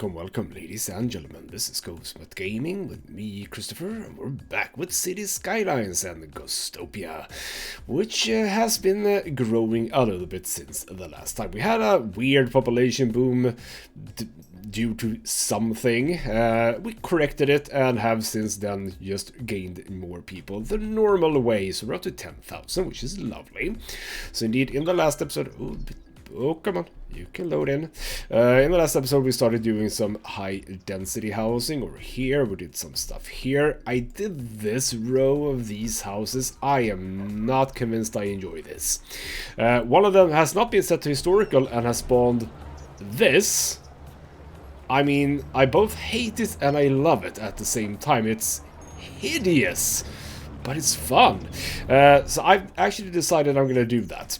Welcome, ladies and gentlemen. This is ghostmutgaming with me, Christopher, and we're back with Cities, Skylines and ghostopia, which has been growing a little bit since the last time. We had a weird population boom due to something. We corrected it and have since then just gained more people the normal way, so we're up to 10,000, which is lovely. So indeed, in the last episode... Oh, come on. You can load in. In the last episode, we started doing some high-density housing over here. We did some stuff here. I did this row of these houses. I am not convinced I enjoy this. One of them has not been set to historical and has spawned this. I mean, I both hate it and I love it at the same time. It's hideous, but it's fun. So I've actually decided I'm going to do that.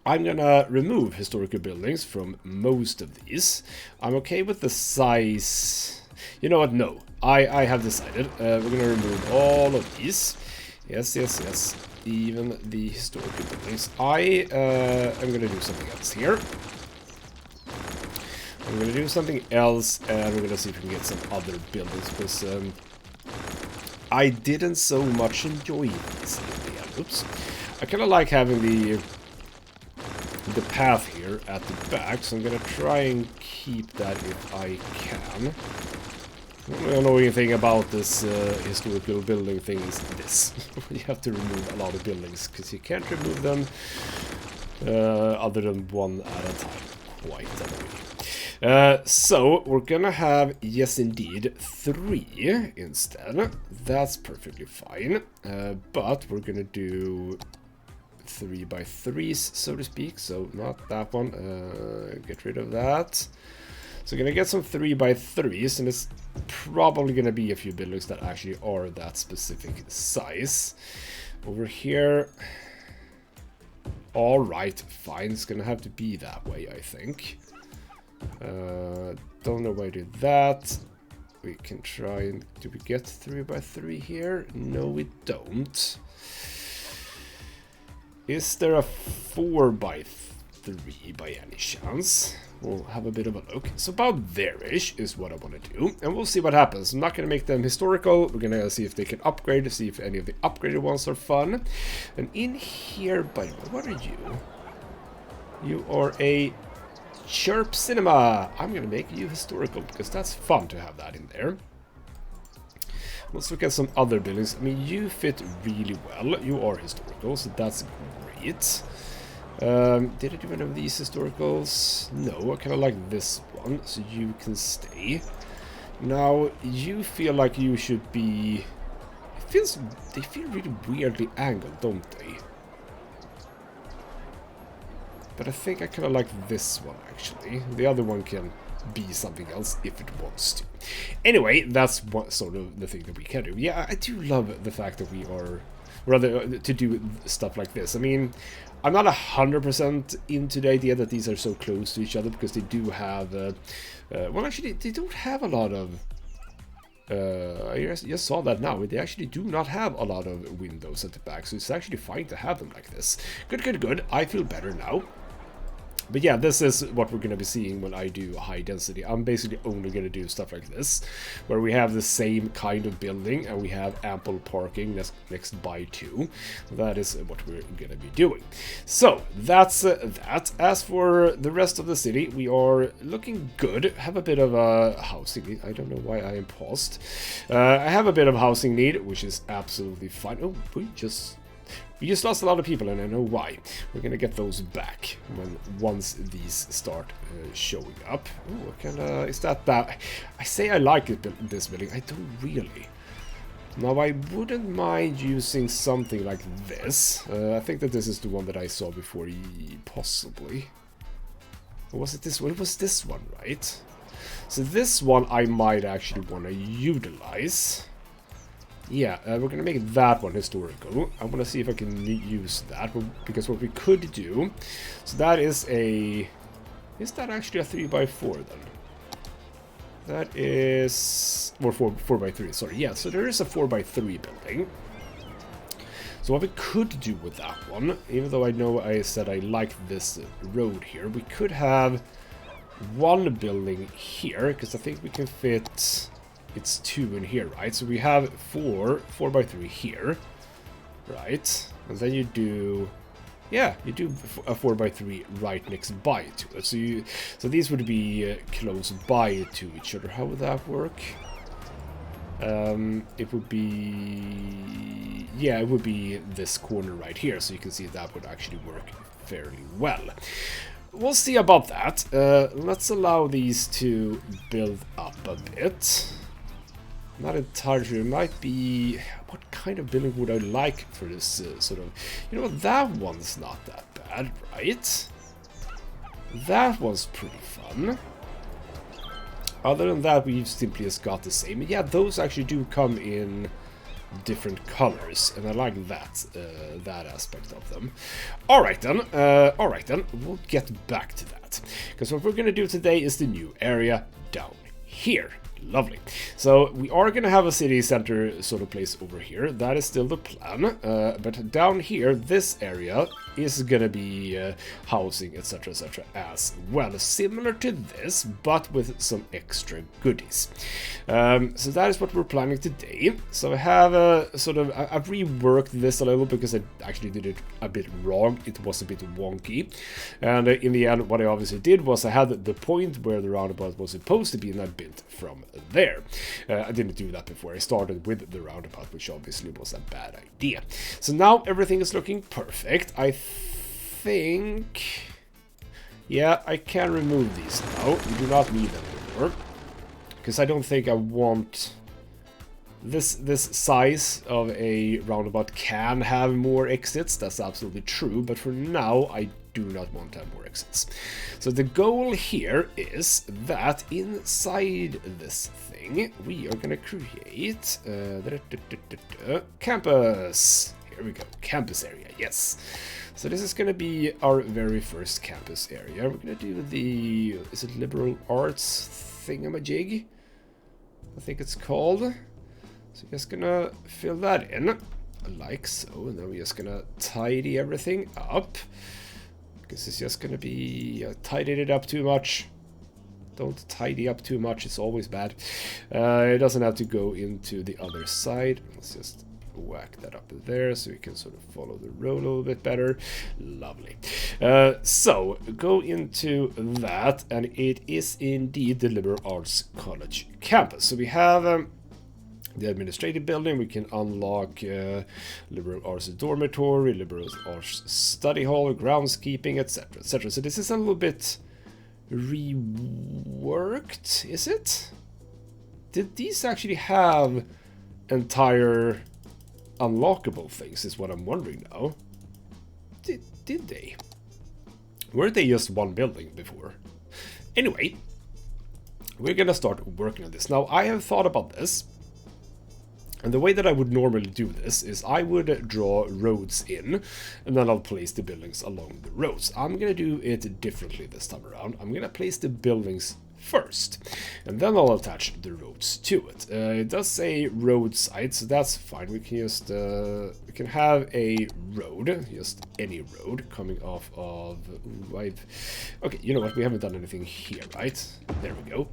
I'm gonna remove historical buildings from most of these. I'm okay with the size. You know what? No. I have decided. We're gonna remove all of these. Yes. Even the historical buildings. I'm gonna do something else here. I'm gonna do something else, and we're gonna see if we can get some other buildings, because I didn't so much enjoy these in the end. Oops. I kinda like having the path here at the back, so I'm gonna try and keep that if I can. The annoying thing about this historical building thing is this. You have to remove a lot of buildings, because you can't remove them other than one at a time. Quite annoying. So, we're gonna have, yes indeed, 3 instead. That's perfectly fine. But we're gonna do 3x3s, so to speak, so not that one. Get rid of that. So gonna get some 3x3s, and it's probably gonna be a few buildings that actually are that specific size. Over here, alright, fine, it's gonna have to be that way, I think. Don't know why I did that. We can try and... do we get 3x3 here? No, we don't. Is there a 4x3 by any chance? We'll have a bit of a look. So about there-ish is what I want to do. And we'll see what happens. I'm not going to make them historical. We're going to see if they can upgrade, see if any of the upgraded ones are fun. And in here, by the way, what are you? You are a Chirp Cinema. I'm going to make you historical, because that's fun to have that in there. Let's look at some other buildings. I mean, you fit really well. You are historical, so that's great. Did I do any of these historicals? No, I kind of like this one, so you can stay. Now, you feel like you should be... They feel really weirdly angled, don't they? But I think I kind of like this one, actually. The other one can be something else if it wants to. Anyway, that's what sort of the thing that we can do. Yeah, I do love the fact that we are, rather, to do stuff like this. I mean, I'm not 100% into the idea that these are so close to each other, because they do have, well, actually, they don't have a lot of, I just saw that now, they actually do not have a lot of windows at the back, so it's actually fine to have them like this. Good. I feel better now. But yeah, this is what we're going to be seeing when I do high density. I'm basically only going to do stuff like this, where we have the same kind of building and we have ample parking next by 2. That is what we're going to be doing. So that's that. As for the rest of the city, we are looking good. Have a bit of a housing need. I don't know why I am paused. I have a bit of housing need, which is absolutely fine. Oh, we just lost a lot of people, and I know why. We're gonna get those back once these start showing up. Oh, what kind of is that? I say I like this building. I don't really. Now I wouldn't mind using something like this. I think that this is the one that I saw before, possibly. Or was it this one? It was this one, right? So this one I might actually want to utilize. Yeah, we're going to make that one historical. I want to see if I can use that, because what we could do... So that is a... Is that actually a 3x4 then? That is... Or 4x3, sorry. Yeah, so there is a 4x3 building. So what we could do with that one, even though I know I said I like this road here, we could have one building here, because I think we can fit, it's 2 in here, right? So we have 4 by 3 here, right? And then you do, yeah, you do a 4 by 3 right next by to it. So these would be close by to each other. How would that work? It would be, yeah, it would be this corner right here. So you can see that would actually work fairly well. We'll see about that. Let's allow these to build up a bit. Not entirely sure. It might be... What kind of building would I like for this sort of... You know what? That one's not that bad, right? That one's pretty fun. Other than that, we've simply just got the same. Yeah, those actually do come in different colors, and I like that that aspect of them. Alright then, we'll get back to that. Because what we're going to do today is the new area down here. Lovely. So we are going to have a city center sort of place over here. That is still the plan. But down here, this area is going to be housing, etc., as well. Similar to this, but with some extra goodies. So that is what we're planning today. So I have I've reworked this a little because I actually did it a bit wrong. It was a bit wonky. And in the end, what I obviously did was I had the point where the roundabout was supposed to be, and I built from there. I didn't do that before. I started with the roundabout, which obviously was a bad idea. So now everything is looking perfect. I think... Yeah, I can remove these now. We do not need them anymore. Because I don't think I want... This size of a roundabout can have more exits. That's absolutely true. But for now, I do not want to have more exits. So the goal here is that inside this thing, we are going to create campus. Here we go, campus area, yes. So this is going to be our very first campus area. We're going to do the, is it liberal arts thingamajig? I think it's called. So we're just going to fill that in, like so. And then we're just going to tidy everything up. Because it's just going to be, tidied it up too much. Don't tidy up too much, it's always bad. It doesn't have to go into the other side. Let's just whack that up there so we can sort of follow the road a little bit better. Lovely. So go into that, and it is indeed the Liberal Arts College campus. So we have the administrative building. We can unlock liberal arts dormitory, liberal arts study hall, groundskeeping, etc., etc. So this is a little bit reworked, is it? Did these actually have entire unlockable things, is what I'm wondering now. Did they? Weren't they just one building before? Anyway, we're gonna start working on this. Now, I have thought about this. And the way that I would normally do this is I would draw roads in, and then I'll place the buildings along the roads. I'm going to do it differently this time around. I'm going to place the buildings first, and then I'll attach the roads to it. It does say road site, so that's fine. We can just we can have a road, just any road coming off of. Okay, you know what? We haven't done anything here, right? There we go.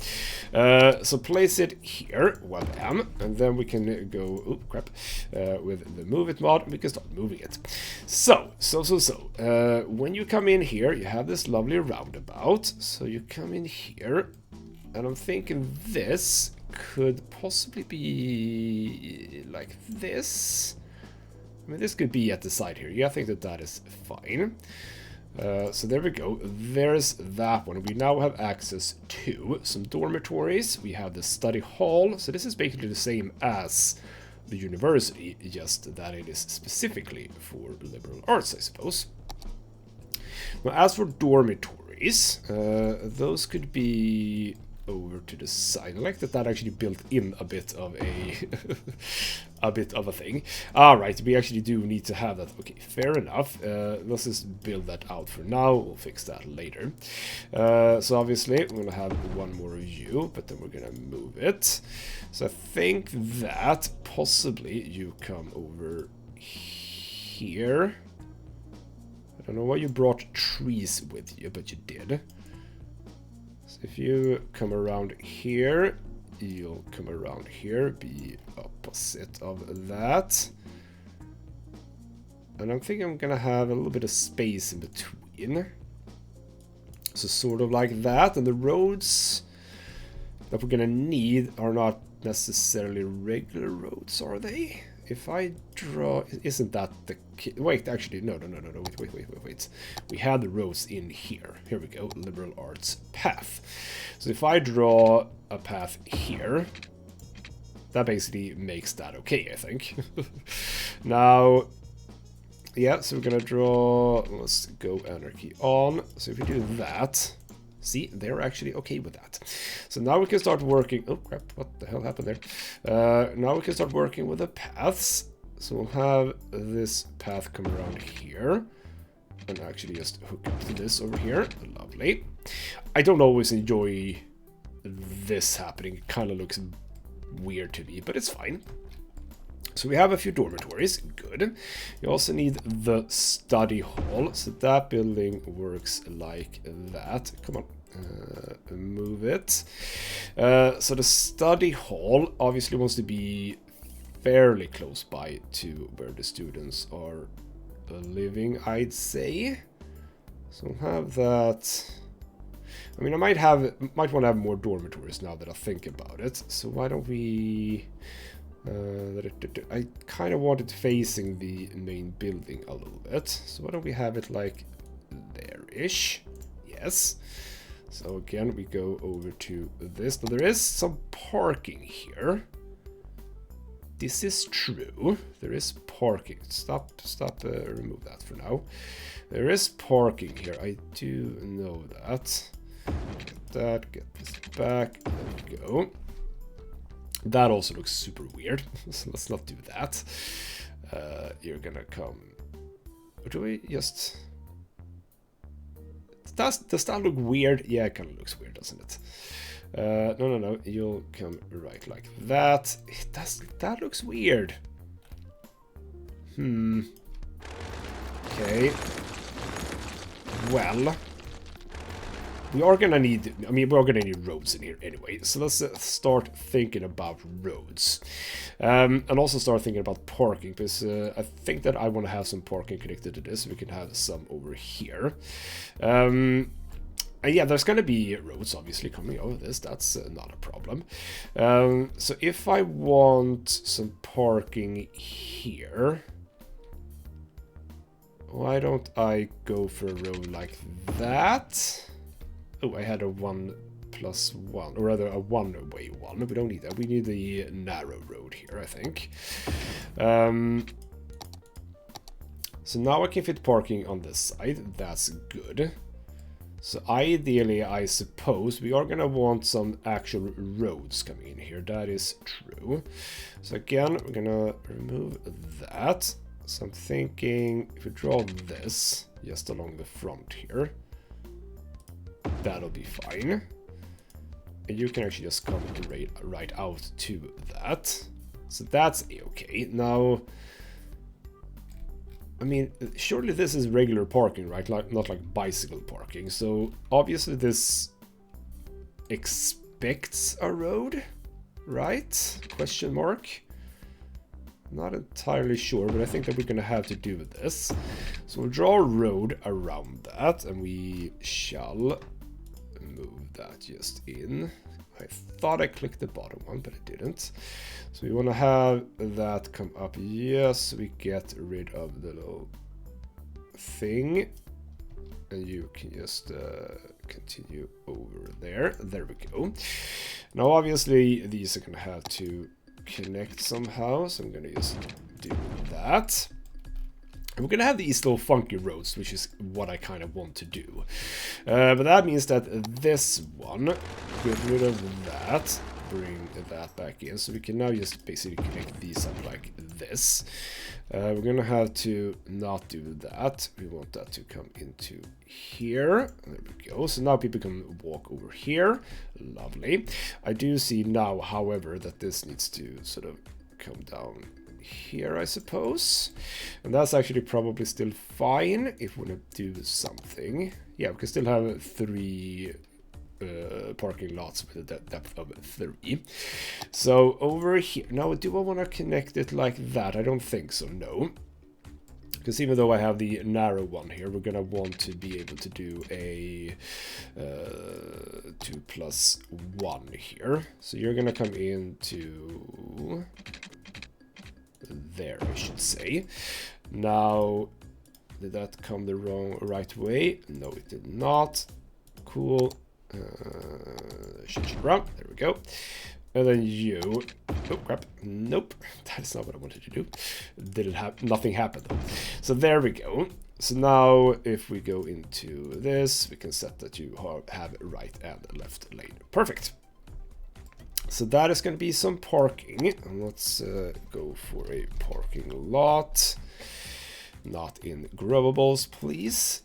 So place it here, webam, and then we can go. Oh crap! With the move it mod, we can start moving it. So. When you come in here, you have this lovely roundabout. So you come in here. And I'm thinking this could possibly be like this. I mean, this could be at the side here. Yeah, I think that is fine. So there we go. There's that one. We now have access to some dormitories. We have the study hall. So this is basically the same as the university, just that it is specifically for liberal arts, I suppose. Now, as for dormitories, those could be over to the side. I like that actually built in a bit of a thing. Alright, we actually do need to have that. Okay, fair enough. Let's just build that out for now. We'll fix that later. So obviously we're gonna have one more view, but then we're gonna move it. So I think that possibly you come over here. I don't know why you brought trees with you, but you did. So if you come around here, you'll come around here, be opposite of that. And I'm thinking I'm gonna have a little bit of space in between. So sort of like that, and the roads that we're gonna need are not necessarily regular roads, are they? If I draw, isn't that the wait, actually, no, wait. We had the roads in here. Here we go, liberal arts path. So if I draw a path here, that basically makes that okay, I think. Now, yeah, so we're gonna draw, let's go anarchy on. So if we do that, see, they're actually okay with that. So now we can start working, oh crap, what the hell happened there? Now we can start working with the paths. So we'll have this path come around here and actually just hook up to this over here. Lovely. I don't always enjoy this happening. It kind of looks weird to me, but it's fine. So we have a few dormitories, good. You also need the study hall, so that building works like that. Come on, move it. So the study hall obviously wants to be fairly close by to where the students are living, I'd say. So we'll have that. I mean, I might want to have more dormitories now that I think about it. So why don't we... I kind of want it facing the main building a little bit. So why don't we have it like there-ish? Yes. So again, we go over to this. Now there is some parking here. This is true. There is parking. Stop, remove that for now. There is parking here. I do know that. Get that, get this back. There we go. That also looks super weird, so let's not do that. You're gonna come... Or do we just... Does that look weird? Yeah, it kind of looks weird, doesn't it? No. You'll come right like that. That looks weird. Okay. Well... We are gonna need, I mean, we're gonna need roads in here anyway, so let's start thinking about roads. And also start thinking about parking, because I think that I want to have some parking connected to this, so we can have some over here. And yeah, there's gonna be roads obviously coming over this, that's not a problem. So if I want some parking here, why don't I go for a road like that? Oh, I had a 1+1, or rather a one-way one. We don't need that. We need the narrow road here, I think. So now I can fit parking on this side. That's good. So ideally, I suppose, we are going to want some actual roads coming in here. That is true. So again, we're going to remove that. So I'm thinking, if we draw this just along the front here, that'll be fine. And you can actually just come right out to that. So that's okay. Now, I mean, surely this is regular parking, right? Like, not like bicycle parking. So obviously this expects a road, right? Question mark. Not entirely sure, but I think that we're gonna have to do this. So we'll draw a road around that, and we shall move that just in. I thought I clicked the bottom one, but I didn't. So we want to have that come up. Yes, we get rid of the little thing, and you can just continue over there. There we go. Now, obviously, these are gonna have to connect somehow, so I'm gonna just do that. And we're gonna have these little funky roads, which is what I kind of want to do. But that means that this one, get rid of that, bring that back in, so we can now just basically connect these up like this. We're gonna have to not do that. We want that to come into here. There we go. So now people can walk over here. Lovely. I do see now, however, that this needs to sort of come down here, I suppose. And that's actually probably still fine if we want to do something. Yeah, we can still have 3 parking lots with a depth of 3. So over here, now do I want to connect it like that? I don't think so, no. Because even though I have the narrow one here, we're gonna want to be able to do a 2+1 here. So you're gonna come into there, I should say. Now, did that come the right way? No, it did not. Cool. Change it around. There we go. And then you. Oh crap! Nope, that's not what I wanted to do. Didn't have nothing happened though. So there we go. So now, if we go into this, we can set that you have right and left lane. Perfect. So that is going to be some parking. And let's go for a parking lot. Not in growables, please.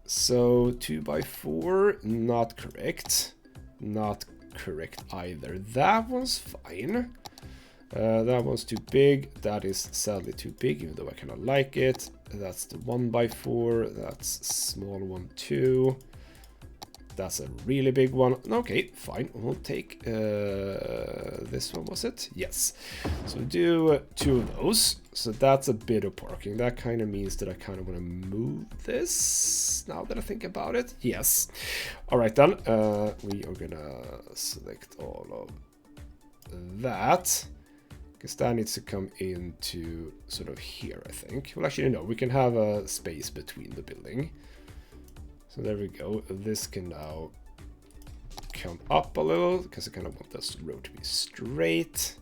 So 2x4, not correct. Not correct either. That one's fine. That one's too big. That is sadly too big, even though I kind of like it. That's the 1x4. That's small one too. That's a really big one. Okay, fine. We'll take this one, was it? Yes. So we'll do 2 of those. So that's a bit of parking. That kind of means that I kind of want to move this, now that I think about it. Yes. All right, then. We are going to select all of that. Because that needs to come into sort of here, I think. Well, actually, no. We can have a space between the building. So there we go. This can now come up a little because I kind of want this road to be straight.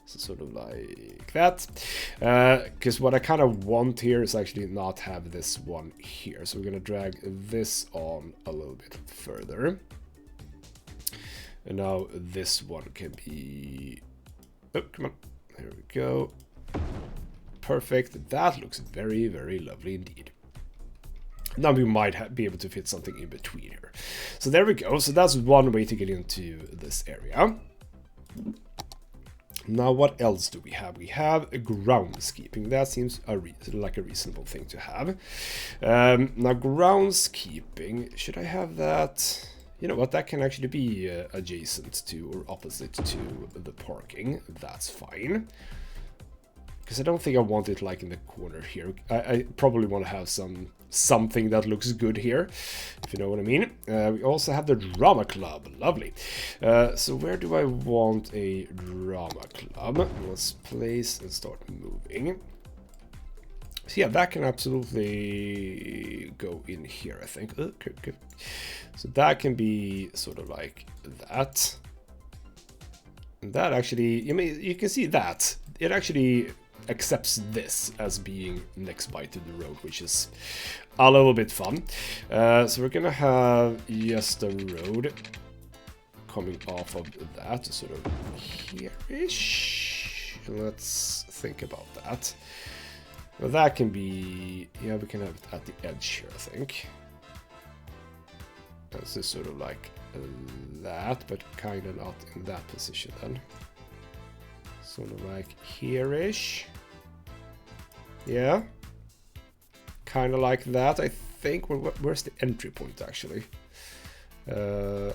So sort of like that. Because what I kind of want here is actually not have this one here. So we're going to drag this on a little bit further. And now this one can be... Oh, come on. There we go. Perfect. That looks very, very lovely indeed. Now we might be able to fit something in between here. So there we go. So that's one way to get into this area. Now what else do we have? We have groundskeeping. That seems like a reasonable thing to have. Now groundskeeping, should I have that? You know what, that can actually be adjacent to or opposite to the parking. That's fine. Because I don't think I want it like in the corner here. I probably want to have something that looks good here, if you know what I mean. We also have the drama club. Lovely. So where do I want a drama club? Let's place and start moving. So yeah, that can absolutely go in here, I think. Okay, good. So that can be sort of like that. And that actually, I mean, you can see that. It actually accepts this as being next by to the road, which is a little bit fun. So we're gonna have just a road coming off of that, sort of here-ish. Let's think about that. Well, that can be, yeah, we can have it at the edge here, I think. This is sort of like that, but kind of not in that position then. Sort of like here-ish. Yeah. Kind of like that, I think. Where's the entry point, actually? Where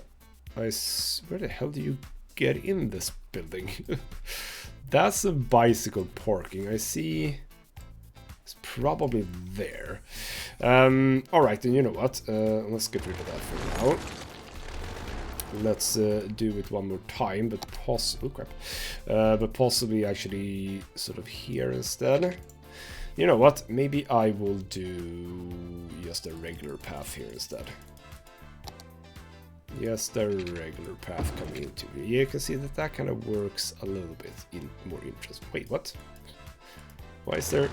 the hell do you get in this building? That's a bicycle parking. I see... It's probably there. Alright, then you know what? Let's get rid of that for now. Let's do it one more time, but possibly actually sort of here instead. You know what? Maybe I will do just a regular path here instead. Just a regular path coming into here. You can see that that kind of works a little bit more interesting. Wait, what? Why is there...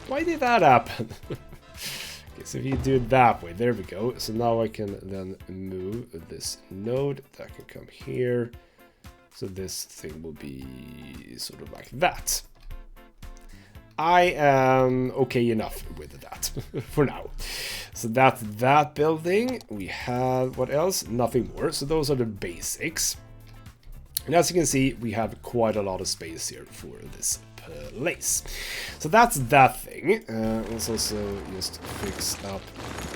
Why did that happen? Okay, so if you do it that way, there we go. So now I can then move this node. That can come here. So this thing will be sort of like that. I am okay enough with that for now. So that's that building. We have, what else? Nothing more. So those are the basics. And as you can see, we have quite a lot of space here for this place. So that's that thing. Let's also just fix up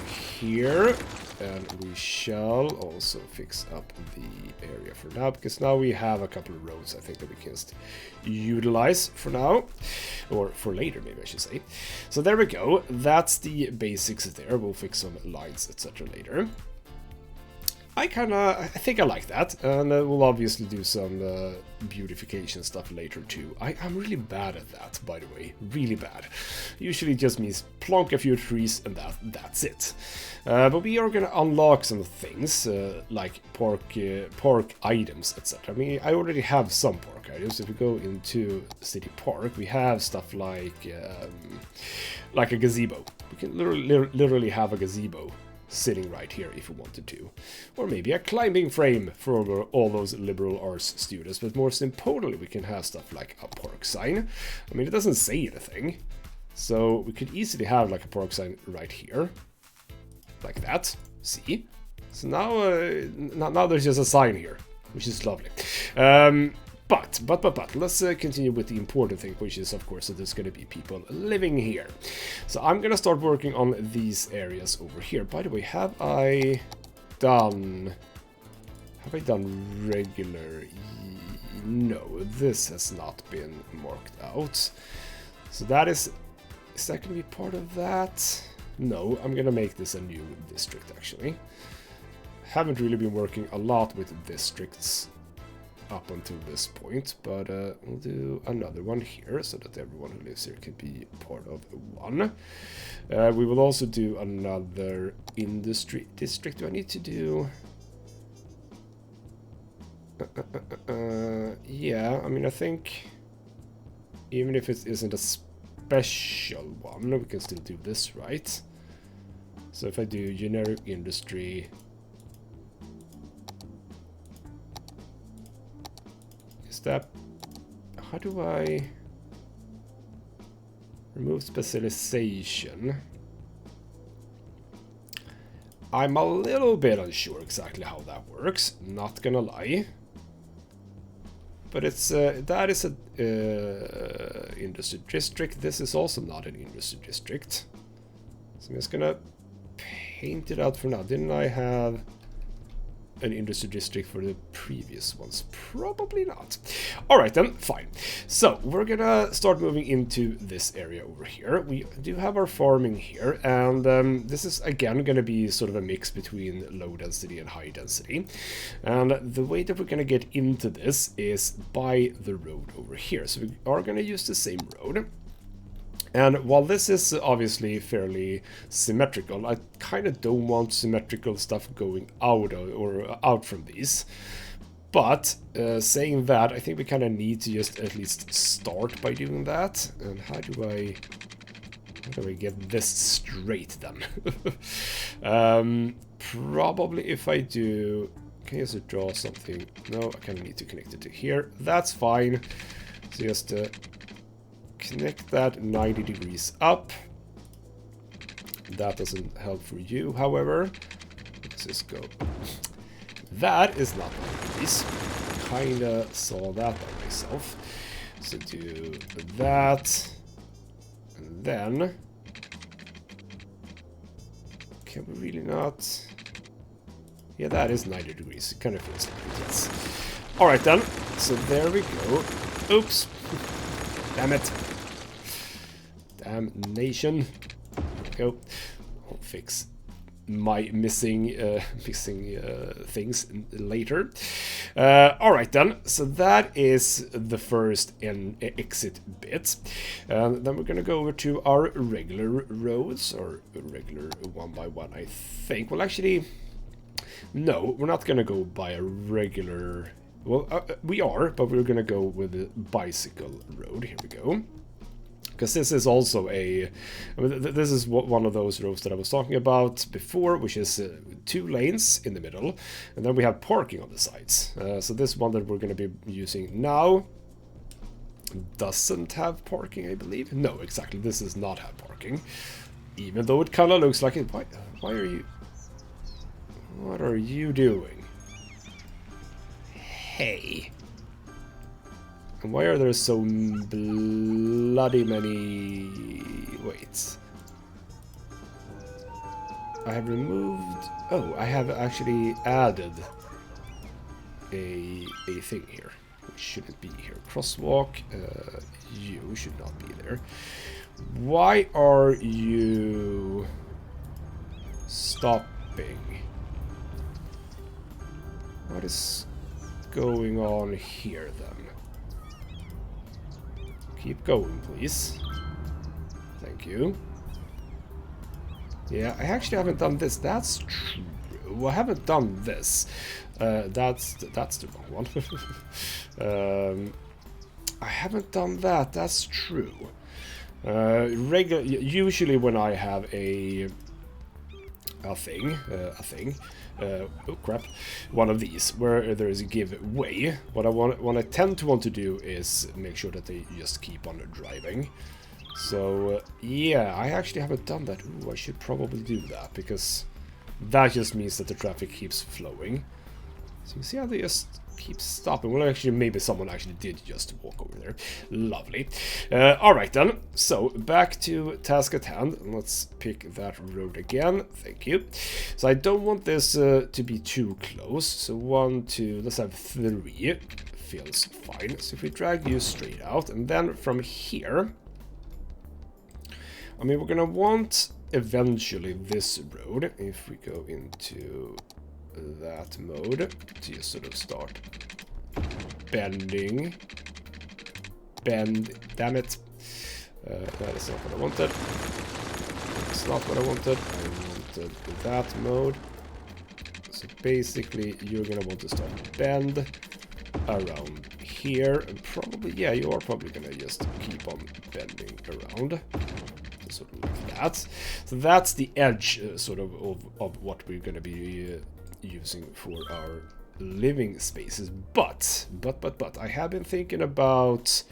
here. and we shall also fix up the area for now, because now we have a couple of roads I think that we can just utilize for now, or for later maybe I should say. So there we go, that's the basics there. We'll fix some lines etc later. I think I like that, and we'll obviously do some beautification stuff later too. I'm really bad at that, by the way, really bad. Usually just means plonk a few trees and that's it. But we are gonna unlock some things, like park items, etc. I mean, I already have some park items. If we go into City Park, we have stuff like a gazebo. We can literally have a gazebo sitting right here if we wanted to. Or maybe a climbing frame for all those liberal arts students. But more importantly, we can have stuff like a park sign. I mean, it doesn't say anything. So we could easily have like a park sign right here. Like that. See? So now there's just a sign here, which is lovely. But let's continue with the important thing, which is of course that there's going to be people living here. So I'm going to start working on these areas over here. By the way, have I done regular? No, this has not been marked out. So that is that going to be part of that? No, I'm going to make this a new district actually. Haven't really been working a lot with districts up until this point, but we'll do another one here so that everyone who lives here can be part of one. We will also do another industry district. Do I need to do... yeah, I mean, I think even if it isn't a special one, we can still do this, right? So if I do generic industry... that, how do I remove specialization? I'm a little bit unsure exactly how that works, not gonna lie, but it's that is a industry district. This is also not an industry district, so I'm just gonna paint it out for now. Didn't I have an industry district for the previous ones? Probably not. Alright then, fine. So we're gonna start moving into this area over here. We do have our farming here, and this is again gonna be sort of a mix between low density and high density. And the way that we're gonna get into this is by the road over here. So we are gonna use the same road. And while this is obviously fairly symmetrical, I kind of don't want symmetrical stuff going out from these. But saying that, I think we kind of need to just at least start by doing that. And how do I get this straight then? Probably if I do... Can I just draw something? No, I kind of need to connect it to here. That's fine. So just... connect that 90 degrees up. That doesn't help for you, however. Let's just go. That is not 90 degrees. Kinda saw that by myself. So do that. And then... can we really not... yeah, that is 90 degrees. It kind of feels like it, yes. Alright then. So there we go. Oops. Damn it. Damnation. There we go. I'll fix my missing things later. Alright then, so that is the first exit bit. Then we're gonna go over to our regular roads, or regular one by one, I think. Well, actually, no, we're not gonna go by a regular... well, we are, but we're gonna go with the bicycle road. Here we go. Because this is also a... I mean, this is one of those roads that I was talking about before, which is 2 lanes in the middle, and then we have parking on the sides. So this one that we're going to be using now doesn't have parking, I believe. No, exactly, this does not have parking, even though it kind of looks like it. Why are you... what are you doing? Hey... and why are there so bloody many... wait. I have removed... Oh, I have actually added a thing here. Which shouldn't be here. Crosswalk, you should not be there. Why are you stopping? What is going on here then? Keep going, please. Thank you. Yeah, I actually haven't done this. That's true. I haven't done this. That's the wrong one. I haven't done that. That's true. Usually when I have a thing, oh crap, one of these where there is a giveaway. What I tend to want to do is make sure that they just keep on driving. So yeah, I actually haven't done that. Ooh, I should probably do that because that just means that the traffic keeps flowing. So you see how they just keep stopping. Well, actually, maybe someone actually did just walk over there. Lovely. Alright then. So, back to task at hand. Let's pick that road again. Thank you. So, I don't want this to be too close. So, 1, 2, let's have 3. Feels fine. So, if we drag you straight out, and then from here... I mean, we're gonna want eventually this road, if we go into that mode, to just sort of start bending. Bend, damn it. That is not what I wanted. It's not what I wanted. I wanted that mode. So basically, you're gonna want to start bend around here, and probably, yeah, you are probably gonna just keep on bending around. Sort of like that. So that's the edge sort of what we're going to be using for our living spaces. But I have been thinking about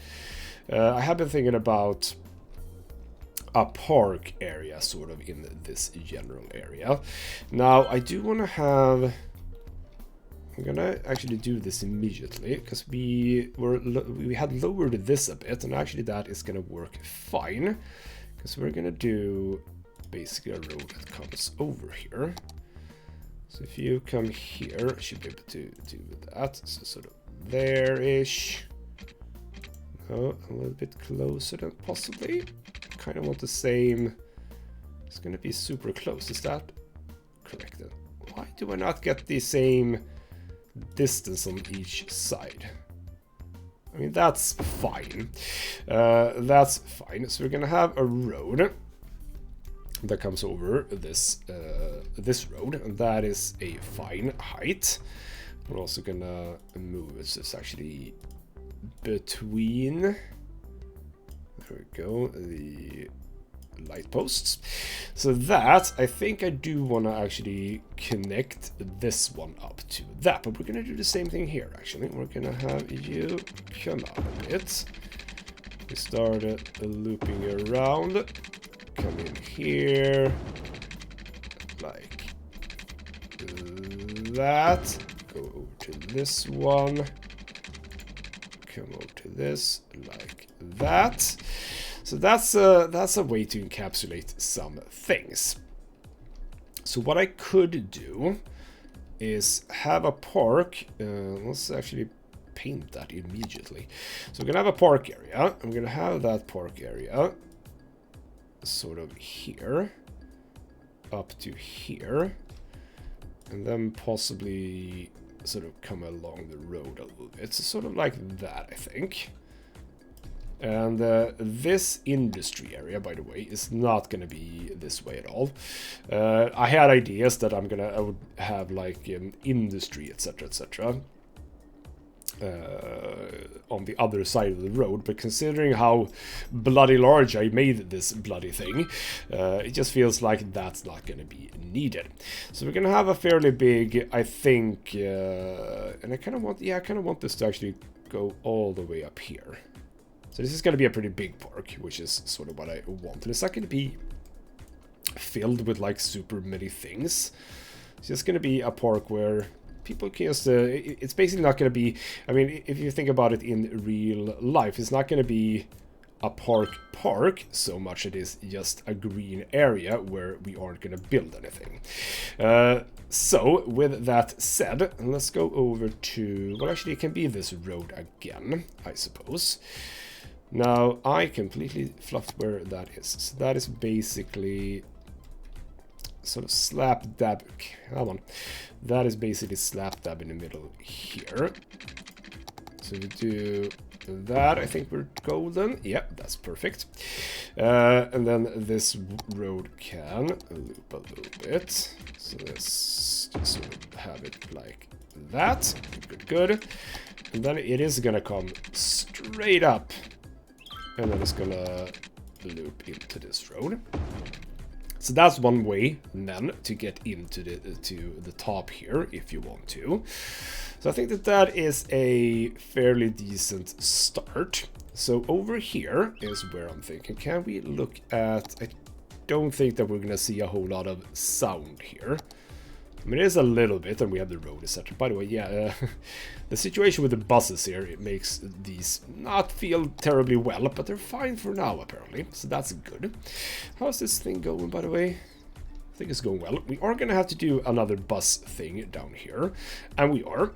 a park area sort of in this general area. Now I do want to have... I'm gonna actually do this immediately because we had lowered this a bit, and actually that is gonna work fine. So we're gonna do basically a road that comes over here. So if you come here, I should be able to do that. So sort of there-ish. No, a little bit closer than possibly. Kind of want the same. It's gonna be super close. Is that correct? Why do I not get the same distance on each side? I mean, that's fine. That's fine. So we're gonna have a road that comes over this this road, and that is a fine height. We're also gonna move it so it's actually between. There we go. The light posts. So that, I think I do want to actually connect this one up to that, but we're going to do the same thing here actually. We're going to have you come out a bit. We started looping around, come in here, like that, go over to this one, come over to this, like that. So that's a way to encapsulate some things. So what I could do is have a park. Let's actually paint that immediately. So we're gonna have a park area. I'm gonna have that park area sort of here, up to here, and then possibly sort of come along the road a little bit. So sort of like that, I think. And this industry area, by the way, is not going to be this way at all. I had ideas that I would have like industry, etc., etc. On the other side of the road, but considering how bloody large I made this bloody thing, it just feels like that's not going to be needed. So we're going to have a fairly big, I think, and I kind of want this to actually go all the way up here. So this is going to be a pretty big park, which is sort of what I want. And it's not going to be filled with like super many things. It's just going to be a park where people can just... it's basically not going to be... I mean, if you think about it in real life, it's not going to be a park so much it is just a green area where we aren't going to build anything. So with that said, let's go over to, well, actually it can be this road again, I suppose. Now I completely fluffed where that is. So that is basically sort of slap dab. Come on, that is basically slap dab in the middle here. So we do that. I think we're golden. Yeah, that's perfect. And then this road can loop a little bit. So let's just sort of have it like that. Good. And then it is gonna come straight up, and then it's gonna loop into this road. So that's one way then to get into the top here if you want to. So I think that is a fairly decent start. So over here is where I'm thinking, can we look at, I don't think that we're gonna see a whole lot of sound here. I mean, it is a little bit, and we have the road, etc. By the way, yeah, the situation with the buses here, it makes these not feel terribly well, but they're fine for now, apparently. So that's good. How's this thing going, by the way? I think it's going well. We are going to have to do another bus thing down here, and we are.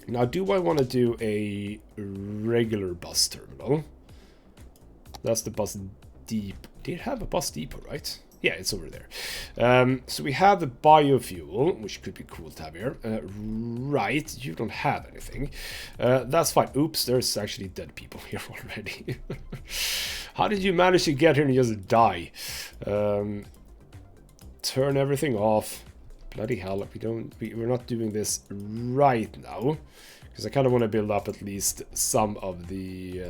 Now, do I want to do a regular bus terminal? That's the bus depot. Did it have a bus depot, right? Yeah, it's over there. So we have the biofuel, which could be cool to have here. Right, you don't have anything. That's fine. Oops, there's actually dead people here already. How did you manage to get here and just die? Turn everything off. Bloody hell, we're not doing this right now. Because I kind of want to build up at least some of the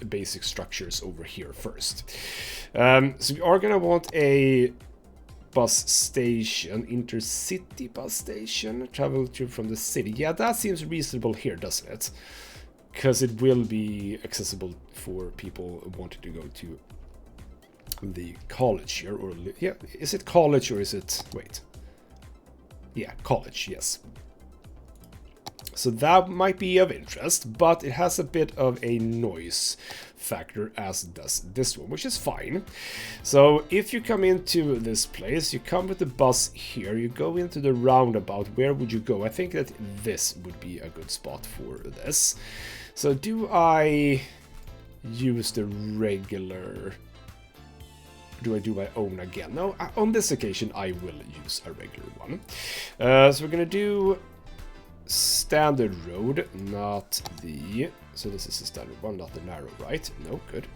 basic structures over here first. So we are going to want a bus station, intercity bus station, travel to from the city. Yeah, that seems reasonable here, doesn't it? Because it will be accessible for people wanting to go to the college here. Or yeah, is it college or is it... Wait. Yeah, college, yes. So that might be of interest, but it has a bit of a noise factor, as does this one, which is fine. So if you come into this place, you come with the bus here, you go into the roundabout. Where would you go? I think that this would be a good spot for this. So do I use the regular... Do I do my own again? No, on this occasion I will use a regular one. So we're gonna do standard road, not the... So this is the standard one, not the narrow, right? No, good.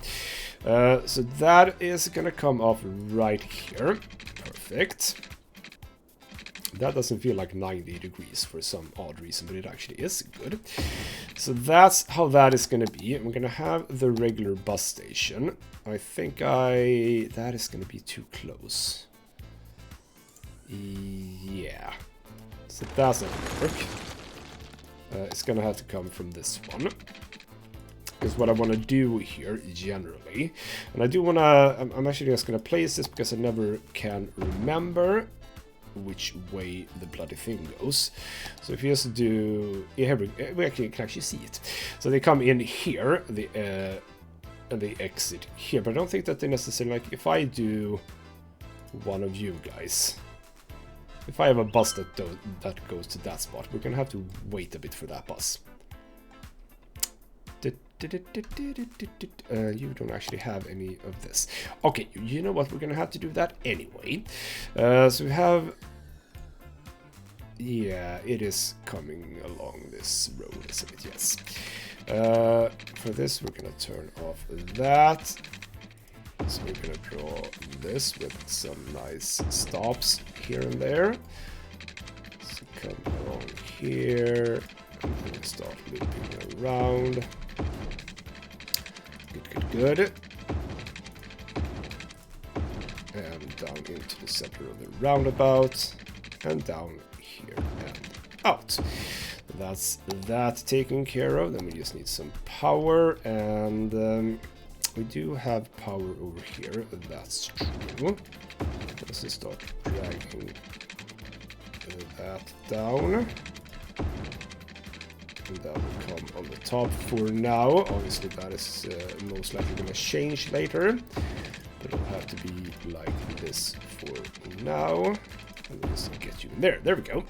So that is gonna come off right here. Perfect. That doesn't feel like 90 degrees for some odd reason, but it actually is good. So that's how that is going to be. We're going to have the regular bus station. I think that is going to be too close. Yeah. So that's not going to work. It's going to have to come from this one. Is what I want to do here generally. And I do want to... I'm actually just going to place this because I never can remember which way the bloody thing goes. So if you just do... Yeah, we actually can actually see it. So they come in here, and they exit here. But I don't think that they necessarily... Like, if I do one of you guys... If I have a bus that goes to that spot, we're going to have to wait a bit for that bus. You don't actually have any of this. Okay, you know what? We're going to have to do that anyway. So we have... Yeah, it is coming along this road, isn't it? Yes. For this, we're going to turn off that. So we're going to draw this with some nice stops here and there. So come along here. And then start looping around. Good. And down into the center of the roundabout. And down here and out. That's that taken care of. Then we just need some power. And we do have power over here. That's true. Let's just start dragging that down. And that will come on the top for now. Obviously that is most likely going to change later. But it'll have to be like this for now. And just get you in there. There we go.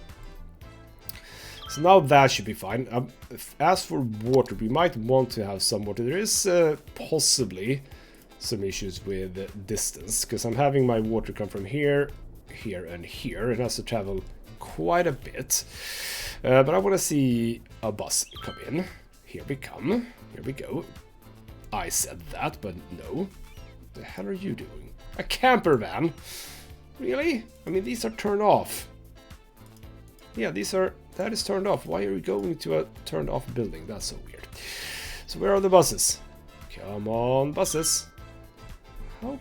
So now that should be fine. As for water, we might want to have some water. There is possibly some issues with distance, because I'm having my water come from here, here, and here. It has to travel quite a bit. But I want to see a bus come in. Here we come. Here we go. I said that, but no. What the hell are you doing? A camper van? Really? I mean, these are turned off. Yeah, these are... That is turned off. Why are you going to a turned off building? That's so weird. So where are the buses? Come on, buses. How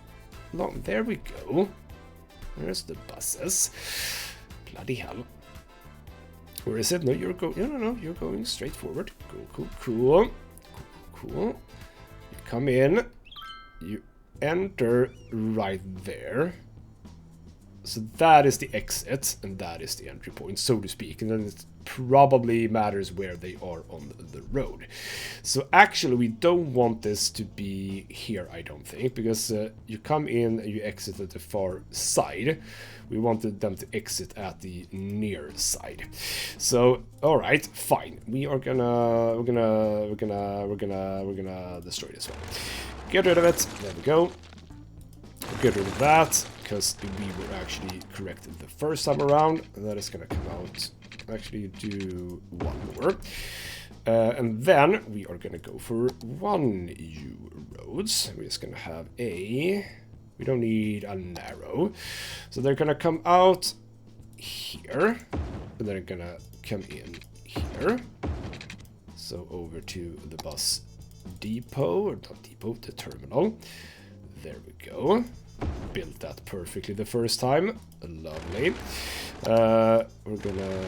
long? There we go. There's the buses. Bloody hell. Where is it? No, you're going... No, you're going straight forward. Cool. You come in. You enter right there. So that is the exit, and that is the entry point, so to speak. And then it probably matters where they are on the road. So actually, we don't want this to be here, I don't think, because you come in and you exit at the far side. We wanted them to exit at the near side. So, all right, fine. We're gonna destroy this one. Get rid of it. There we go. Get rid of that, because we were actually corrected the first time around. That is going to come out. Actually, do one more. And then we are going to go for 1U roads. We're just going to have a... We don't need a narrow. So they're going to come out here. And they're going to come in here. So over to the bus depot, or not depot, the terminal. There we go. Built that perfectly the first time. Lovely. We're gonna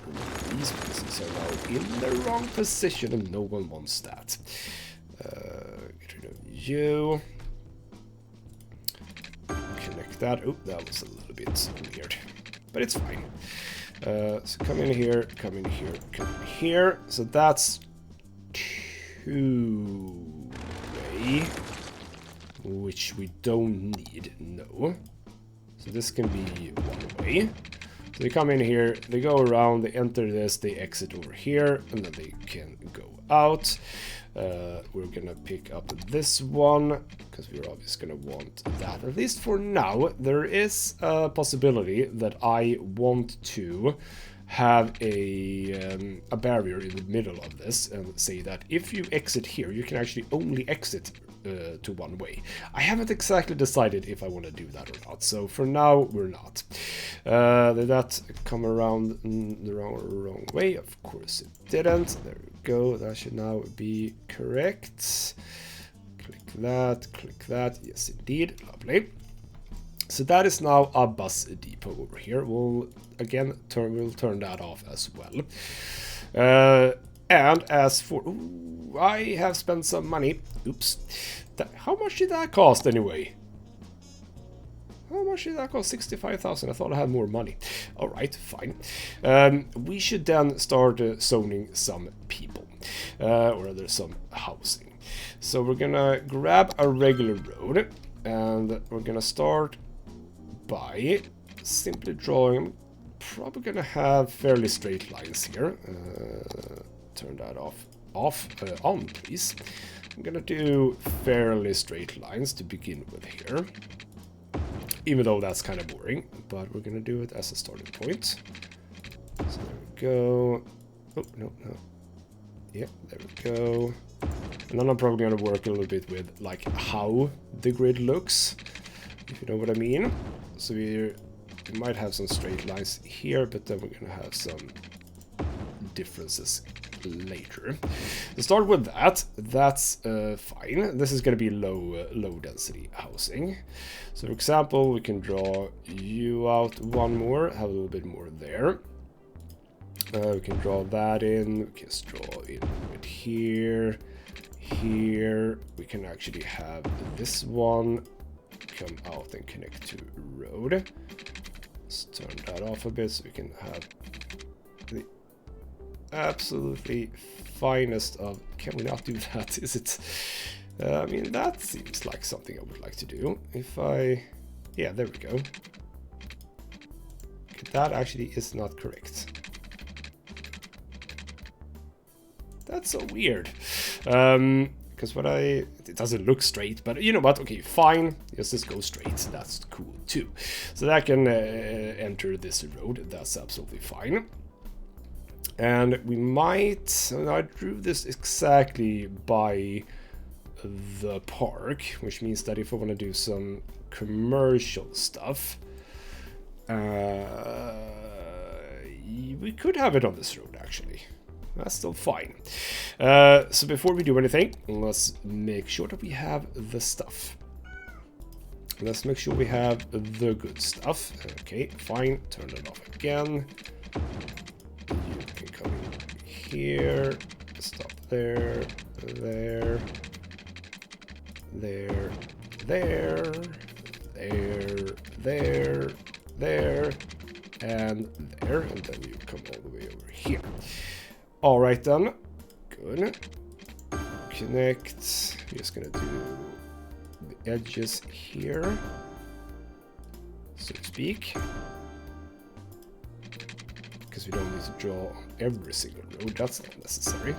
remove these because these are now in the wrong position and no one wants that. Get rid of you. Connect that. Oh, that was a little bit weird. But it's fine. So come in here, come in here, come in here. So that's two-way. Which we don't need, no. So this can be one way. So they come in here, they go around, they enter this, they exit over here, and then they can go out. We're gonna pick up this one, because we're obviously gonna want that. At least for now, there is a possibility that I want to have a barrier in the middle of this, and say that if you exit here, you can actually only exit to one way. I haven't exactly decided if I want to do that or not, so for now we're not. Did that come around the wrong way? Of course it didn't. There we go. That should now be correct. Click that. Yes, indeed. Lovely. So that is now a bus depot over here. We'll again turn that off as well. And as for... Ooh, I have spent some money. Oops. How much did that cost anyway? How much did that cost? 65,000. I thought I had more money. Alright, fine. We should then start zoning some people. Or rather some housing. So we're gonna grab a regular road. And we're gonna start by simply drawing... I'm probably gonna have fairly straight lines here. Turn that on, please. I'm gonna do fairly straight lines to begin with here. Even though that's kind of boring, but we're gonna do it as a starting point. So there we go. Oh, no. Yeah, there we go. And then I'm probably gonna work a little bit with like how the grid looks, if you know what I mean. So we might have some straight lines here, but then we're gonna have some differences later. To start with that, that's fine. This is going to be low density housing. So for example, we can draw you out one more, have a little bit more there. We can draw that in. We can draw in right here. We can actually have this one come out and connect to road. Let's turn that off a bit so we can have the absolutely finest of... Can we not do that? Is it... I mean, that seems like something I would like to do. If I... Yeah, there we go. That actually is not correct. That's so weird. Because what it doesn't look straight, but you know what? Okay, fine. Let's just go straight. That's cool too. So that can enter this road. That's absolutely fine. And we might... I drew this exactly by the park, which means that if I want to do some commercial stuff, we could have it on this road actually. That's still fine. So before we do anything, let's make sure that we have the stuff. Let's make sure we have the good stuff. Okay, fine. Turn it off again. You can come in here. Stop there. There. There. There. There. There. There. And there. And then you come all the way over here. All right then, good. Connect. We're just gonna do the edges here, so to speak, because we don't need to draw on every single road. That's not necessary.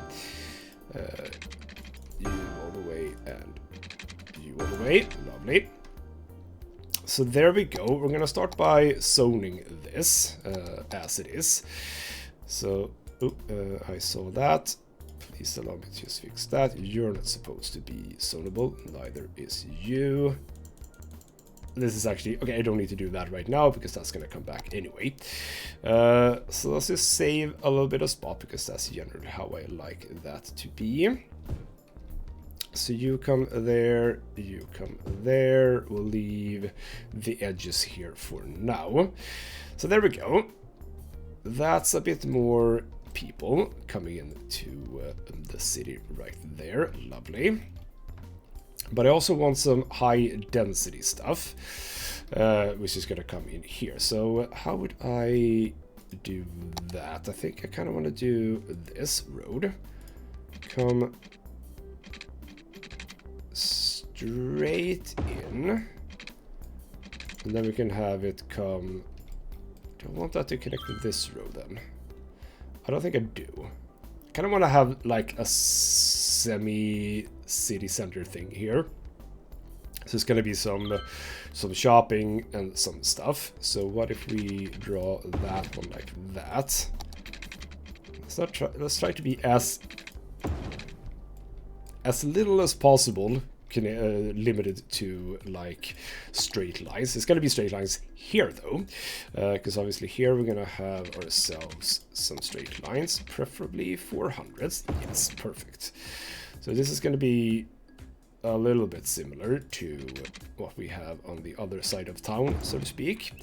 You all the way and you all the way. Lovely. So there we go. We're gonna start by zoning this as it is. So. I saw that. Please allow me to just fix that. You're not supposed to be zonable. Neither is you. This is actually... Okay, I don't need to do that right now because that's going to come back anyway. So let's just save a little bit of spot because that's generally how I like that to be. So you come there, you come there. We'll leave the edges here for now. So there we go. That's a bit more... people coming into the city right there. Lovely. But I also want some high density stuff, which is going to come in here. So how would I do that? I think I kind of want to do this road. Come straight in. And then we can have it come... Do I want that to connect to this road then? I don't think I do. I kind of want to have like a semi-city center thing here. So it's going to be some shopping and some stuff. So what if we draw that one like that? Let's try to be as little as possible limited to like straight lines. It's going to be straight lines here though, because obviously here we're going to have ourselves some straight lines, preferably 400s. Yes, perfect. So this is going to be a little bit similar to what we have on the other side of town, so to speak.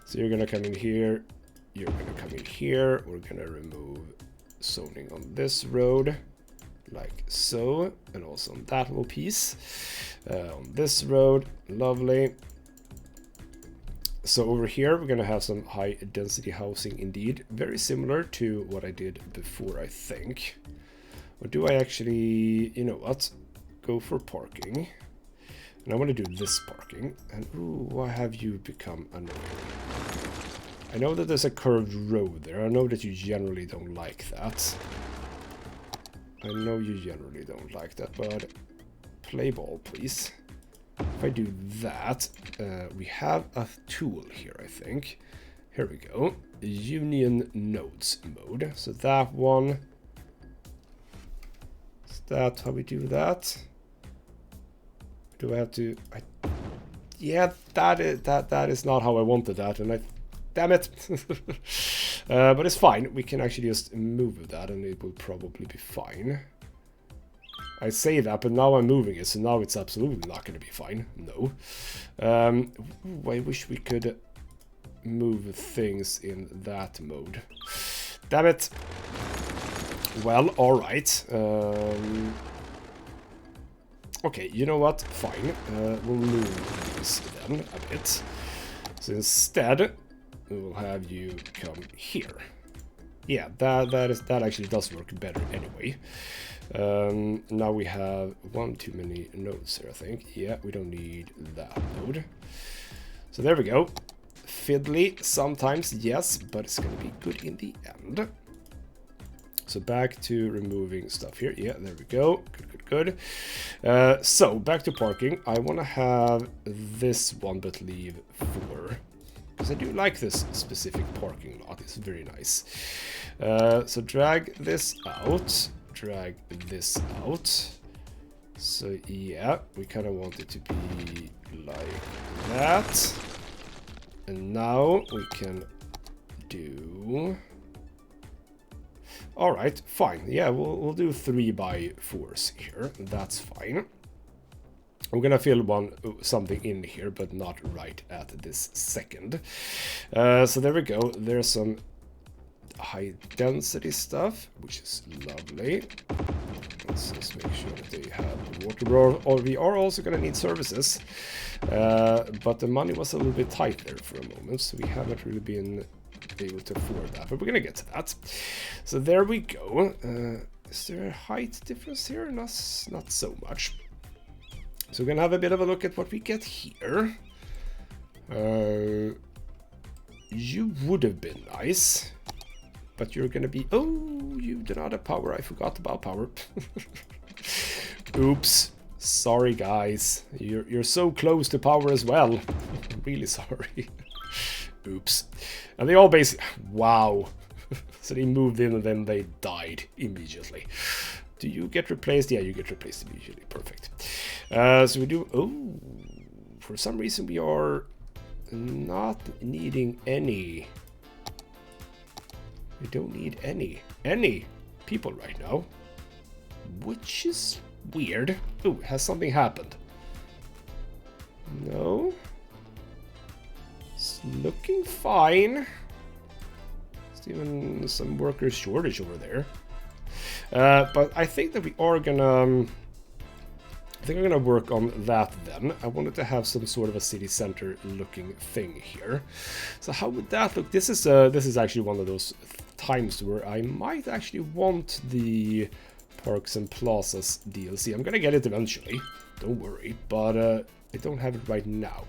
So you're going to come in here, you're going to come in here, we're going to remove zoning on this road like so, and also on that little piece on this road. Lovely. So over here we're gonna have some high density housing indeed, very similar to what I did before, I think. Or do I actually, you know what, go for parking, and I want to do this parking. And ooh, why have you become annoying? I know that there's a curved road there. I know that you generally don't like that. I know you generally don't like that, but play ball, please. If I do that, we have a tool here, I think. Here we go. Union nodes mode. So that one. Is that how we do that? Do I have to... yeah, that is not how I wanted that, and damn it. But it's fine. We can actually just move that and it will probably be fine. I say that, but now I'm moving it, so now it's absolutely not going to be fine. No. Ooh, I wish we could move things in that mode. Damn it. Well, alright. Okay, you know what? Fine. We'll move these then a bit. So instead... we will have you come here. Yeah, that actually does work better anyway. Now we have one too many nodes here, I think. Yeah, we don't need that node. So there we go. Fiddly sometimes, yes, but it's gonna be good in the end. So back to removing stuff here. Yeah, there we go. Good. So back to parking. I want to have this one, but leave 4. Because I do like this specific parking lot. It's very nice. So drag this out. Drag this out. So yeah, we kind of want it to be like that. And now we can do... Alright, fine. Yeah, we'll do 3x4s here. That's fine. I'm gonna fill something in here, but not right at this second. So there we go. There's some high density stuff, which is lovely. Let's just make sure that they have water, or we are also gonna need services. But the money was a little bit tight there for a moment, so we haven't really been able to afford that, but we're gonna get to that. So there we go. Is there a height difference here? Not so much. So we're gonna have a bit of a look at what we get here. You would have been nice, but you're gonna be... Oh, you do not have power. I forgot about power. Oops. Sorry, guys. You're so close to power as well. I'm really sorry. Oops. And they all basically... Wow. So they moved in and then they died immediately. Do you get replaced? Yeah, you get replaced immediately. Perfect. So we do... Oh, for some reason we are not needing any. We don't need any people right now, which is weird. Oh, has something happened? No. It's looking fine. There's even some worker shortage over there. But I think that we are gonna... I think I'm gonna work on that then. I wanted to have some sort of a city center looking thing here. So how would that look? This is actually one of those times where I might actually want the Parks and Plazas DLC. I'm gonna get it eventually, don't worry, but I don't have it right now.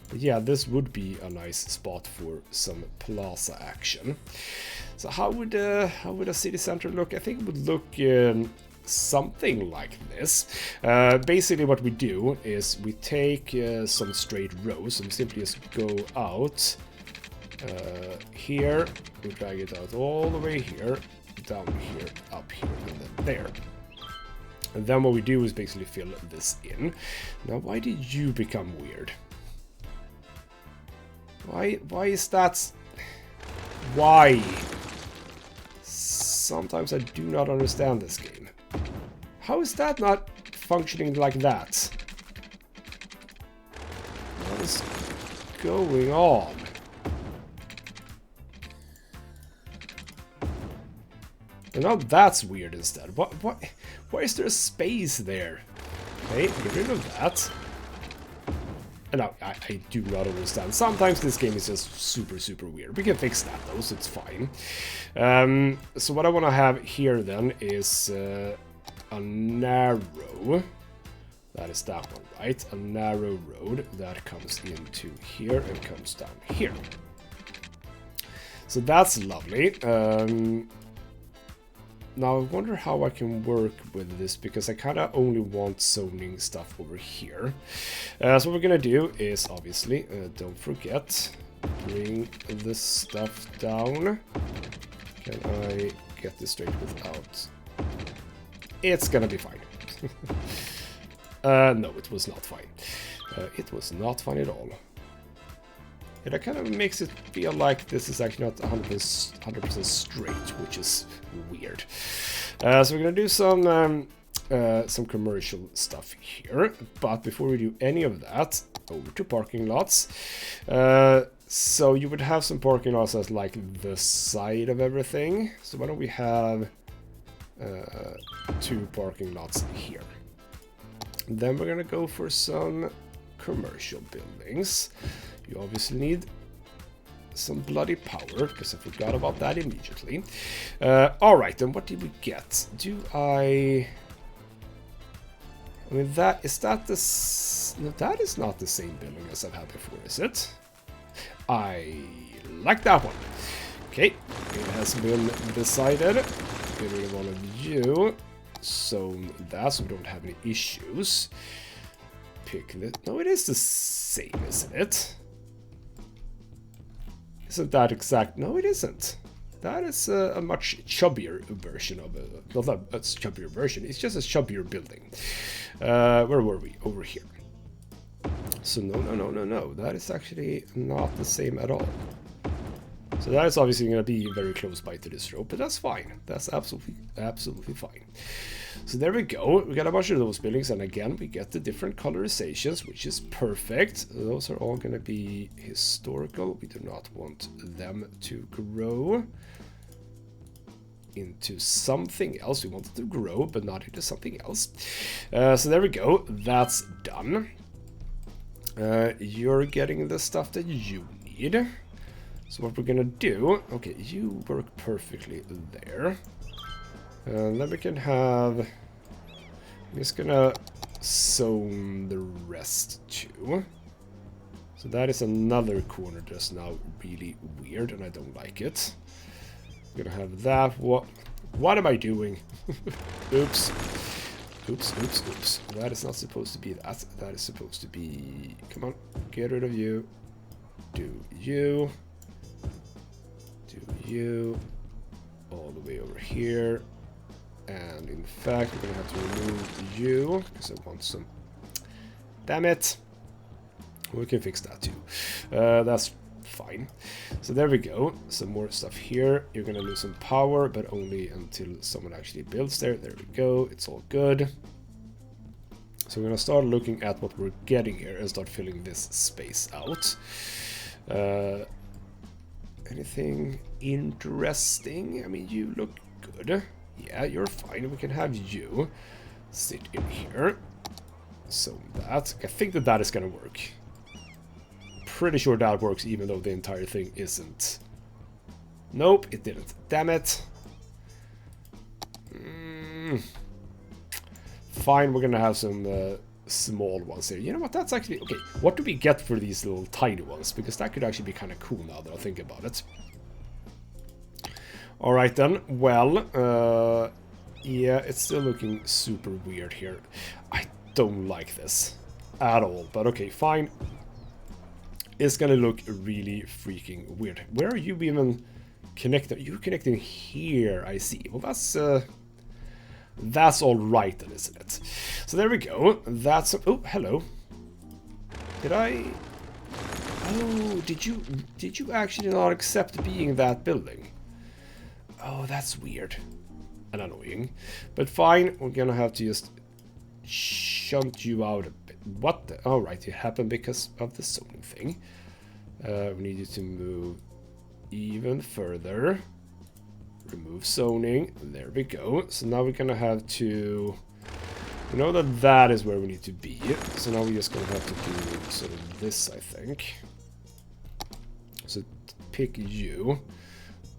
But yeah, this would be a nice spot for some plaza action. So how would a city center look? I think it would look something like this. Basically what we do is we take some straight rows and we simply just go out here, we drag it out all the way here, down here, up here, and then there. And then what we do is basically fill this in. Now, why did you become weird? Why is that? Why? Sometimes I do not understand this game. How is that not functioning like that? What is going on? And now that's weird instead. Why is there a space there? Okay, get rid of that. And now, I do not understand. Sometimes this game is just super weird. We can fix that though, so it's fine. So what I want to have here then is a narrow... That is that one, right? A narrow road that comes into here and comes down here. So that's lovely. Now I wonder how I can work with this, because I kind of only want zoning stuff over here. So what we're gonna do is obviously, don't forget, bring this stuff down. Can I get this straight without? It's gonna be fine. No, it was not fine. It was not fine at all. It kind of makes it feel like this is actually not 100% straight, which is weird. So we're gonna do some commercial stuff here, but before we do any of that, over to parking lots. So you would have some parking lots as like the side of everything. So why don't we have 2 parking lots here? Then we're gonna go for some commercial buildings. You obviously need some bloody power, because I forgot about that immediately. Alright, then what did we get? I mean, that is that the... No, that is not the same building as I've had before, is it? I like that one. Okay, it has been decided. Get rid of all of you. So that, so we don't have any issues. Pick this. No, it is the same, isn't it? Isn't that exact? No, it isn't. That is a much chubbier version of it. Not a chubbier version, it's just a chubbier building. Where were we? Over here. So no. That is actually not the same at all. So that is obviously going to be very close by to this rope, but that's fine. That's absolutely fine. So there we go. We got a bunch of those buildings, and again, we get the different colorizations, which is perfect. Those are all going to be historical. We do not want them to grow into something else. We want it to grow, but not into something else. So there we go. That's done. You're getting the stuff that you need. So what we're gonna do, okay, you work perfectly there. And then we can have, I'm just gonna zone the rest too. So that is another corner that's now really weird, and I don't like it. I'm gonna have that. What am I doing? Oops. Oops. That is not supposed to be that. That is supposed to be, come on, get rid of you. Do you. You all the way over here, and in fact we're gonna have to remove you because I want some. Damn it, we can fix that too. That's fine. So there we go. Some more stuff here. You're gonna lose some power, but only until someone actually builds there. There we go. It's all good. So we're gonna start looking at what we're getting here and start filling this space out. Anything interesting? I mean, you look good. Yeah, you're fine. We can have you sit in here. So that, I think that is gonna work. Pretty sure that works, even though the entire thing isn't. Nope, it didn't. Damn it. Fine, we're gonna have some small ones here. You know what, that's actually okay. What do we get for these little tiny ones? Because that could actually be kind of cool now that I think about it. All right then. Well, yeah, it's still looking super weird here. I don't like this at all, but okay, fine. It's gonna look really freaking weird. Where are you even connected? You're connecting here, I see. Well, that's all right then, isn't it? So there we go. That's... Oh, hello. Did I... Oh, did you actually not accept being that building? Oh, that's weird. And annoying. But fine, we're gonna have to just shunt you out a bit. What the... All right, it happened because of the zoning thing. We need you to move even further. Remove zoning. There we go. So now we're gonna have to... We know that is where we need to be. So now we're just gonna have to do sort of this, I think. So pick you.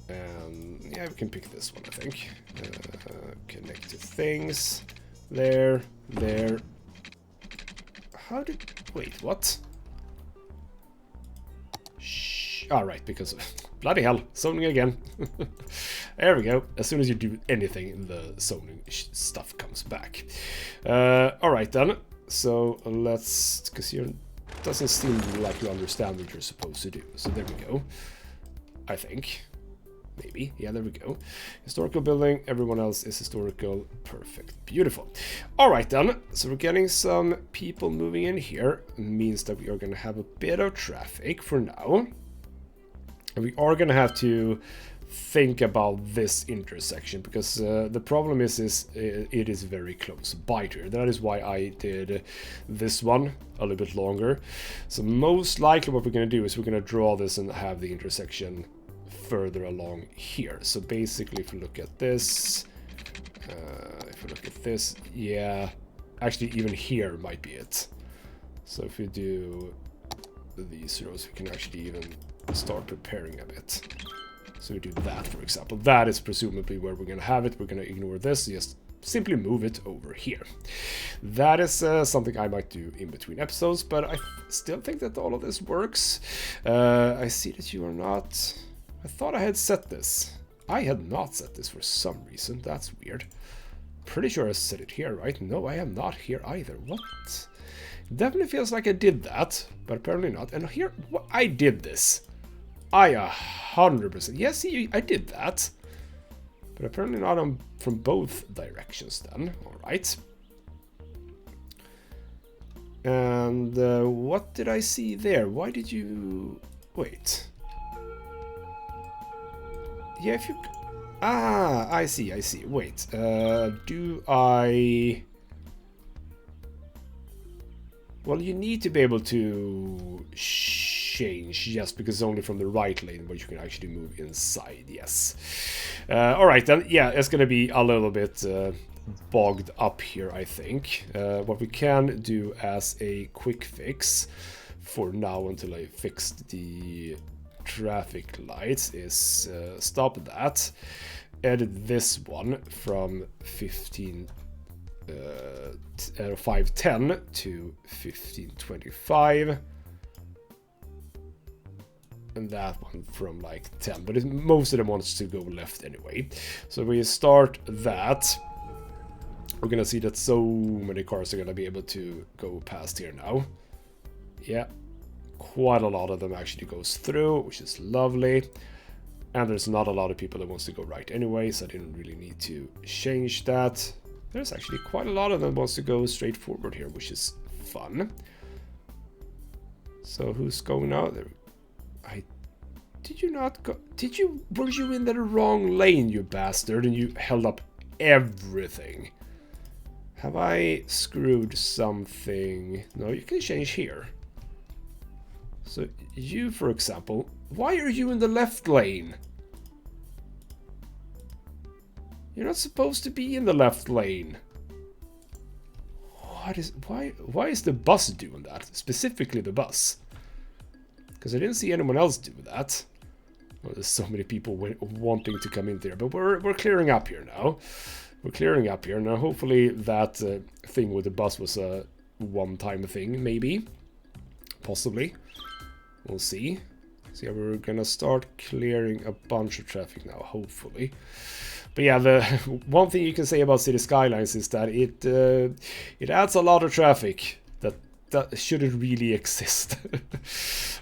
And yeah, we can pick this one, I think. Connect to things. There. How did... Wait, what? Alright, because... Bloody hell, zoning again. There we go. As soon as you do anything, the zoning stuff comes back. Alright then. So let's... Because you doesn't seem like you understand what you're supposed to do. So there we go. I think. Maybe. Yeah, there we go. Historical building. Everyone else is historical. Perfect. Beautiful. Alright then. So we're getting some people moving in here. It means that we are going to have a bit of traffic for now. And we are going to have to think about this intersection because the problem is it is very close by here. That is why I did this one a little bit longer. So most likely what we're going to do is we're going to draw this and have the intersection further along here. So basically if we look at this, yeah, actually even here might be it. So if we do these rows, we can actually even start preparing a bit. So we do that, for example. That is presumably where we're going to have it. We're going to ignore this, just simply move it over here. That is something I might do in between episodes, but I still think that all of this works. I see that you are not... I thought I had set this. I had not set this for some reason. That's weird. Pretty sure I set it here, right? No, I am not here either. What? Definitely feels like I did that, but apparently not. And here, I did this. I 100%. Yes, see, I did that. But apparently not from both directions then. Alright. And what did I see there? Why did you... Wait. Yeah, if you... Ah, I see. Wait, do I... Well, you need to be able to change, yes, because it's only from the right lane where you can actually move inside, yes. Alright then, yeah, it's gonna be a little bit bogged up here, I think. What we can do as a quick fix for now until I fixed the traffic lights is stop that, edit this one from 510 to 1525, and that one from like 10, but most of them wants to go left anyway. So we start that. We're gonna see that so many cars are gonna be able to go past here now. Yeah, quite a lot of them actually goes through, which is lovely. And there's not a lot of people that wants to go right anyway, so I didn't really need to change that. There's actually quite a lot of them wants to go straight forward here, which is fun. So who's going out there? Did you not go? Were you in the wrong lane, you bastard, and you held up everything? Have I screwed something? No, you can change here. So you, for example, why are you in the left lane? You're not supposed to be in the left lane. Why is the bus doing that? Specifically the bus. Because I didn't see anyone else do that. Well, there's so many people wanting to come in there, but we're clearing up here now. We're clearing up here now. Hopefully that thing with the bus was a one-time thing, maybe, possibly. We'll see. So yeah, we're gonna start clearing a bunch of traffic now, hopefully. But yeah, the one thing you can say about City Skylines is that it adds a lot of traffic that shouldn't really exist.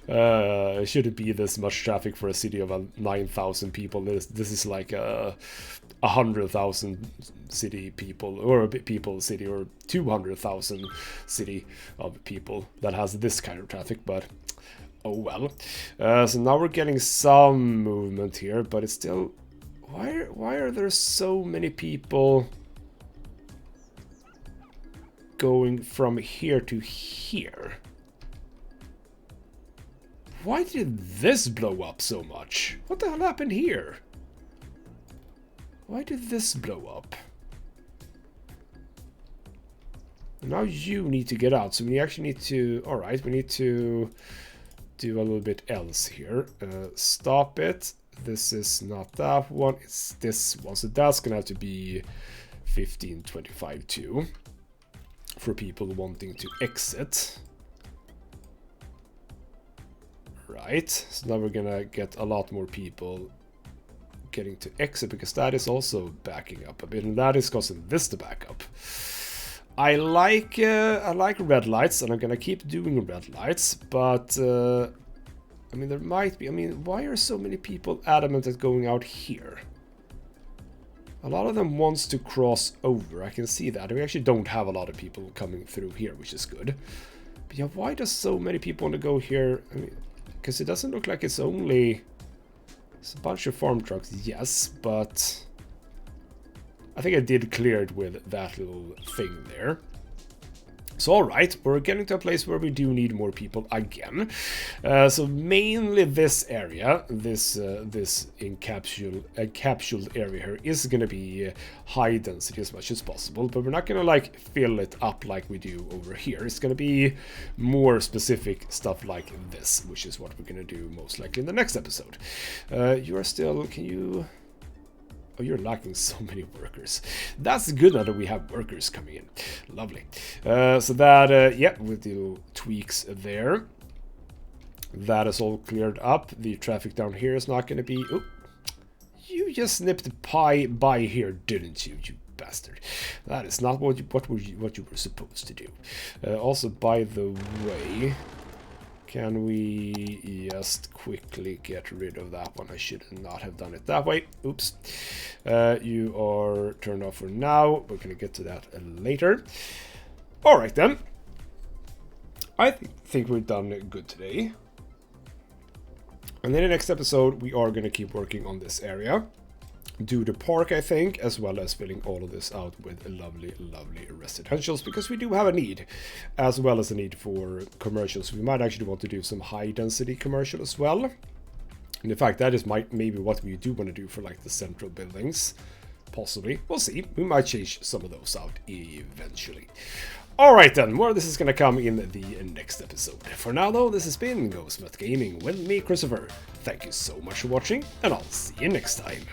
It shouldn't be this much traffic for a city of 9,000 people. This is like 100,000 city people, or a people city, or 200,000 city of people that has this kind of traffic, but oh well. So now we're getting some movement here, but it's still... Why are there so many people going from here to here? Why did this blow up so much? What the hell happened here? Why did this blow up? Now you need to get out, so we actually need to... Alright, we need to do a little bit else here. Stop it. This is not that one, it's this one. So that's gonna have to be 1525 too, for people wanting to exit. Right, so now we're gonna get a lot more people getting to exit, because that is also backing up a bit, and that is causing this to back up. I like red lights, and I'm gonna keep doing red lights, but I mean, there might be... I mean, why are so many people adamant at going out here? A lot of them wants to cross over, I can see that. We actually don't have a lot of people coming through here, which is good. But yeah, why does so many people want to go here? I mean, because it doesn't look like it's only... It's a bunch of farm trucks, yes, but... I think I did clear it with that little thing there. So alright, we're getting to a place where we do need more people again. So mainly this area, this encapsulated area here is going to be high density as much as possible, but we're not going to like fill it up like we do over here. It's going to be more specific stuff like this, which is what we're going to do most likely in the next episode. You are still, can you... Oh, you're lacking so many workers. That's good now that we have workers coming in. Lovely. So that, yeah, with the tweaks there. That is all cleared up. The traffic down here is not going to be... Oh, you just nipped by here, didn't you, you bastard? That is not what you were supposed to do. Also, by the way... Can we just quickly get rid of that one? I should not have done it that way. Oops. You are turned off for now. We're going to get to that later. All right, then. I think we're done good today. And in the next episode, we are going to keep working on this area. Do the park, I think, as well as filling all of this out with lovely, lovely residentials, because we do have a need, as well as a need for commercials. We might actually want to do some high-density commercial as well. And in fact, that is maybe what we do want to do for like the central buildings. Possibly. We'll see. We might change some of those out eventually. Alright then, more of this is going to come in the next episode. For now though, this has been ghostmutgaming with me, Christopher. Thank you so much for watching, and I'll see you next time.